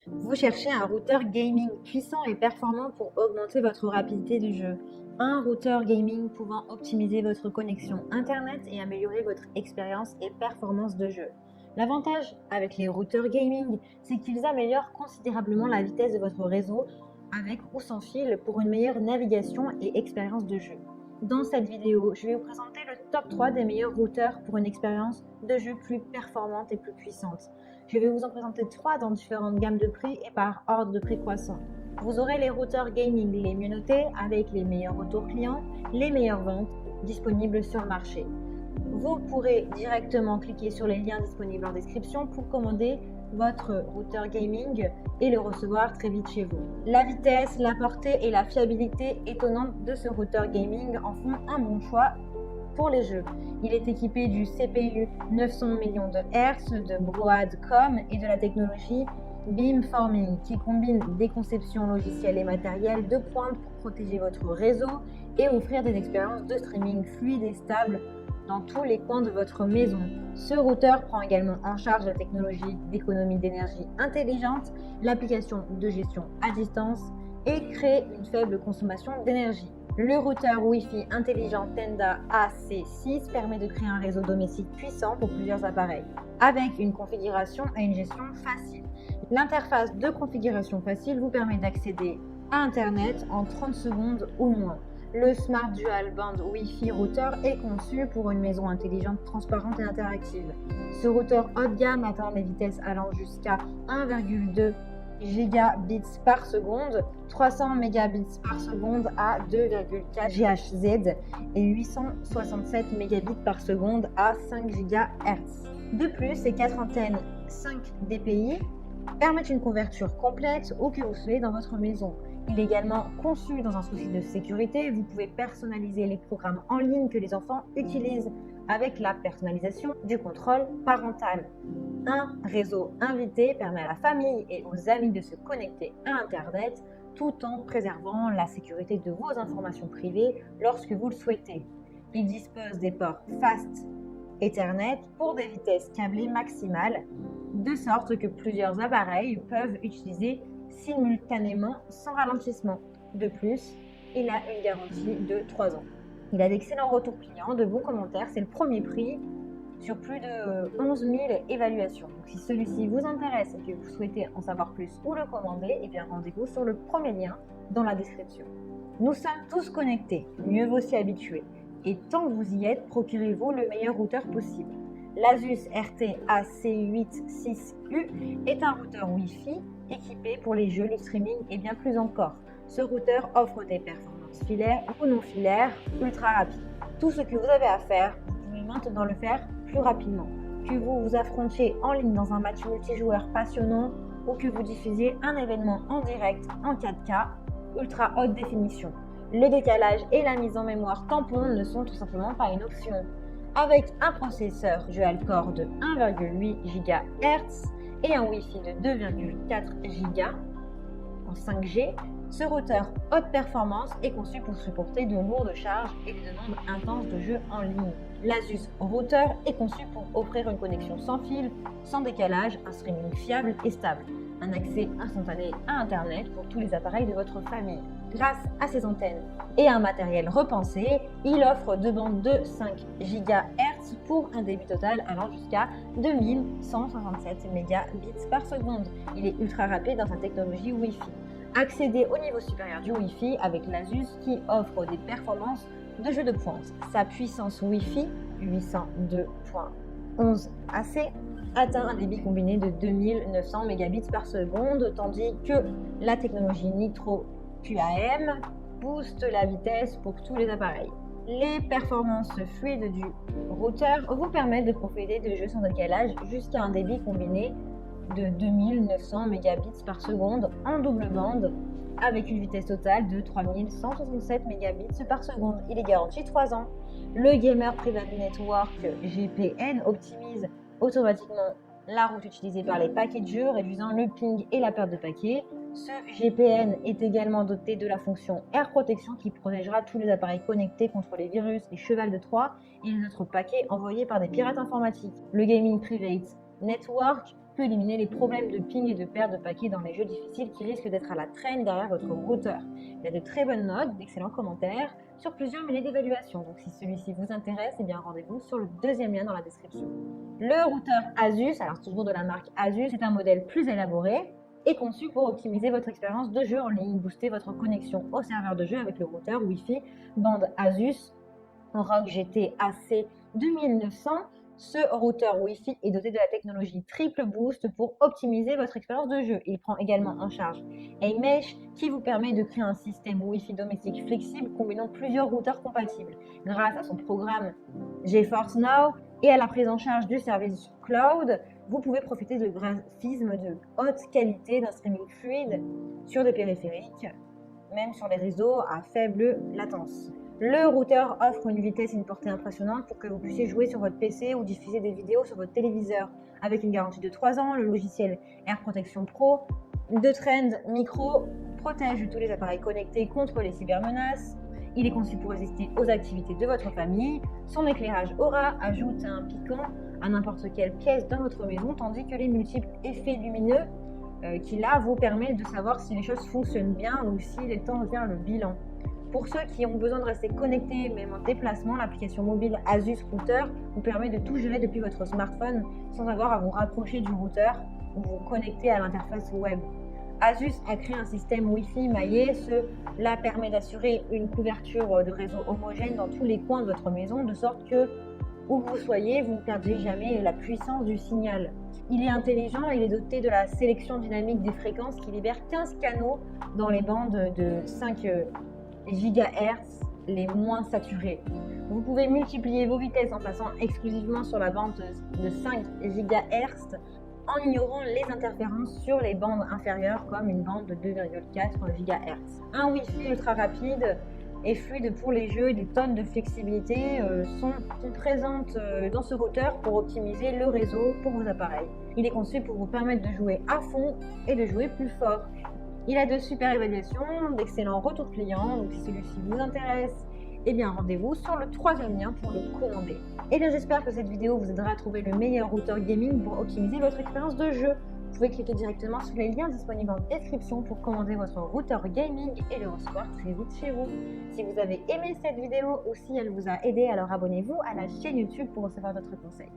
Vous cherchez un routeur gaming puissant et performant pour augmenter votre rapidité de jeu. Un routeur gaming pouvant optimiser votre connexion Internet et améliorer votre expérience et performance de jeu. L'avantage avec les routeurs gaming, c'est qu'ils améliorent considérablement la vitesse de votre réseau avec ou sans fil pour une meilleure navigation et expérience de jeu. Dans cette vidéo, je vais vous présenter le top 3 des meilleurs routeurs pour une expérience de jeu plus performante et plus puissante. Je vais vous en présenter 3 dans différentes gammes de prix et par ordre de prix croissant. Vous aurez les routeurs gaming les mieux notés avec les meilleurs retours clients, les meilleures ventes disponibles sur le marché. Vous pourrez directement cliquer sur les liens disponibles en description pour commander votre routeur gaming et le recevoir très vite chez vous. La vitesse, la portée et la fiabilité étonnante de ce routeur gaming en font un bon choix pour les jeux. Il est équipé du CPU 900 millions de Hz, de Broadcom et de la technologie Beamforming qui combine des conceptions logicielles et matérielles de pointe pour protéger votre réseau et offrir des expériences de streaming fluides et stables dans tous les coins de votre maison. Ce routeur prend également en charge la technologie d'économie d'énergie intelligente, l'application de gestion à distance et crée une faible consommation d'énergie. Le routeur Wi-Fi intelligent Tenda AC6 permet de créer un réseau domestique puissant pour plusieurs appareils, avec une configuration et une gestion facile. L'interface de configuration facile vous permet d'accéder à Internet en 30 secondes ou moins. Le Smart Dual Band Wi-Fi routeur est conçu pour une maison intelligente, transparente et interactive. Ce routeur haut de gamme atteint des vitesses allant jusqu'à 1,2 gigabits par seconde, 300 mégabits par seconde à 2,4 GHz et 867 mégabits par seconde à 5 GHz. De plus, ces 4 antennes 5 dpi permettent une couverture complète où que vous soyez dans votre maison. Il est également conçu dans un souci de sécurité. Vous pouvez personnaliser les programmes en ligne que les enfants utilisent avec la personnalisation du contrôle parental. Un réseau invité permet à la famille et aux amis de se connecter à Internet tout en préservant la sécurité de vos informations privées lorsque vous le souhaitez. Il dispose des ports Fast Ethernet pour des vitesses câblées maximales, de sorte que plusieurs appareils peuvent utiliser simultanément sans ralentissement. De plus, il a une garantie de 3 ans. Il a d'excellents retours clients, de bons commentaires, c'est le premier prix sur plus de 11 000 évaluations. Donc, si celui-ci vous intéresse et que vous souhaitez en savoir plus ou le commander, eh bien rendez-vous sur le premier lien dans la description. Nous sommes tous connectés, mieux vaut s'y habituer. Et tant que vous y êtes, procurez-vous le meilleur routeur possible. L'Asus RT AC86U est un routeur Wi-Fi équipé pour les jeux, le streaming et bien plus encore. Ce routeur offre des performances filaires ou non filaires ultra rapides. Tout ce que vous avez à faire, vous pouvez maintenant le faire plus rapidement. Que vous vous affrontiez en ligne dans un match multijoueur passionnant ou que vous diffusiez un événement en direct en 4K ultra haute définition. Le décalage et la mise en mémoire tampon ne sont tout simplement pas une option. Avec un processeur dual-core de 1,8 GHz et un Wi-Fi de 2,4 GHz en 5G, ce routeur haute performance est conçu pour supporter de lourdes charges et des demandes intenses de jeu en ligne. L'Asus Router est conçu pour offrir une connexion sans fil, sans décalage, un streaming fiable et stable, un accès instantané à Internet pour tous les appareils de votre famille. Grâce à ses antennes et un matériel repensé, il offre deux bandes de 5 GHz pour un débit total allant jusqu'à 2167 mégabits par seconde. Il est ultra rapide dans sa technologie Wi-Fi. Accédez au niveau supérieur du Wi-Fi avec l'Asus qui offre des performances de jeu de pointe. Sa puissance Wi-Fi 802.11ac atteint un débit combiné de 2900 mégabits par seconde, tandis que la technologie Nitro QAM booste la vitesse pour tous les appareils. Les performances fluides du routeur vous permettent de profiter de jeux sans décalage jusqu'à un débit combiné de 2900 mégabits par seconde en double bande avec une vitesse totale de 3167 mégabits par seconde. Il est garanti 3 ans. Le Gamer Private Network GPN optimise automatiquement la route utilisée par les paquets de jeux, réduisant le ping et la perte de paquets. Ce GPN est également doté de la fonction Air Protection qui protégera tous les appareils connectés contre les virus, les chevals de Troie et les autres paquets envoyés par des pirates informatiques. Le Gaming Private Network peut éliminer les problèmes de ping et de perte de paquets dans les jeux difficiles qui risquent d'être à la traîne derrière votre routeur. Il y a de très bonnes notes, d'excellents commentaires sur plusieurs milliers d'évaluations. Donc si celui-ci vous intéresse, eh bien rendez-vous sur le deuxième lien dans la description. Le routeur Asus, alors toujours de la marque Asus, c'est un modèle plus élaboré et conçu pour optimiser votre expérience de jeu en ligne, booster votre connexion au serveur de jeu avec le routeur Wi-Fi bande Asus ROG GT AC 2900. Ce routeur Wi-Fi est doté de la technologie Triple Boost pour optimiser votre expérience de jeu. Il prend également en charge A-Mesh qui vous permet de créer un système Wi-Fi domestique flexible combinant plusieurs routeurs compatibles. Grâce à son programme GeForce Now et à la prise en charge du service cloud, vous pouvez profiter de graphismes de haute qualité, d'un streaming fluide sur des périphériques, même sur les réseaux à faible latence. Le routeur offre une vitesse et une portée impressionnantes pour que vous puissiez jouer sur votre PC ou diffuser des vidéos sur votre téléviseur. Avec une garantie de 3 ans, le logiciel Air Protection Pro de Trend Micro protège tous les appareils connectés contre les cybermenaces. Il est conçu pour résister aux activités de votre famille. Son éclairage Aura ajoute un piquant à n'importe quelle pièce dans votre maison, tandis que les multiples effets lumineux qu'il a vous permettent de savoir si les choses fonctionnent bien ou s'il est temps de faire le bilan. Pour ceux qui ont besoin de rester connectés même en déplacement, l'application mobile Asus Router vous permet de tout gérer depuis votre smartphone sans avoir à vous rapprocher du routeur ou vous connecter à l'interface web. Asus a créé un système Wi-Fi maillé, cela permet d'assurer une couverture de réseau homogène dans tous les coins de votre maison, de sorte que, où que vous soyez, vous ne perdez jamais la puissance du signal. Il est intelligent, il est doté de la sélection dynamique des fréquences qui libère 15 canaux dans les bandes de 5 GHz les moins saturées. Vous pouvez multiplier vos vitesses en passant exclusivement sur la bande de 5 GHz en ignorant les interférences sur les bandes inférieures comme une bande de 2,4 GHz. Un Wi-Fi ultra rapide et fluide pour les jeux et des tonnes de flexibilité sont présentes dans ce routeur pour optimiser le réseau pour vos appareils. Il est conçu pour vous permettre de jouer à fond et de jouer plus fort. Il a de super évaluations, d'excellents retours clients, donc si celui-ci vous intéresse, eh bien rendez-vous sur le troisième lien pour le commander. Et bien j'espère que cette vidéo vous aidera à trouver le meilleur routeur gaming pour optimiser votre expérience de jeu. Vous pouvez cliquer directement sur les liens disponibles en description pour commander votre routeur gaming et le recevoir très vite chez vous. Si vous avez aimé cette vidéo ou si elle vous a aidé, alors abonnez-vous à la chaîne YouTube pour recevoir d'autres conseils.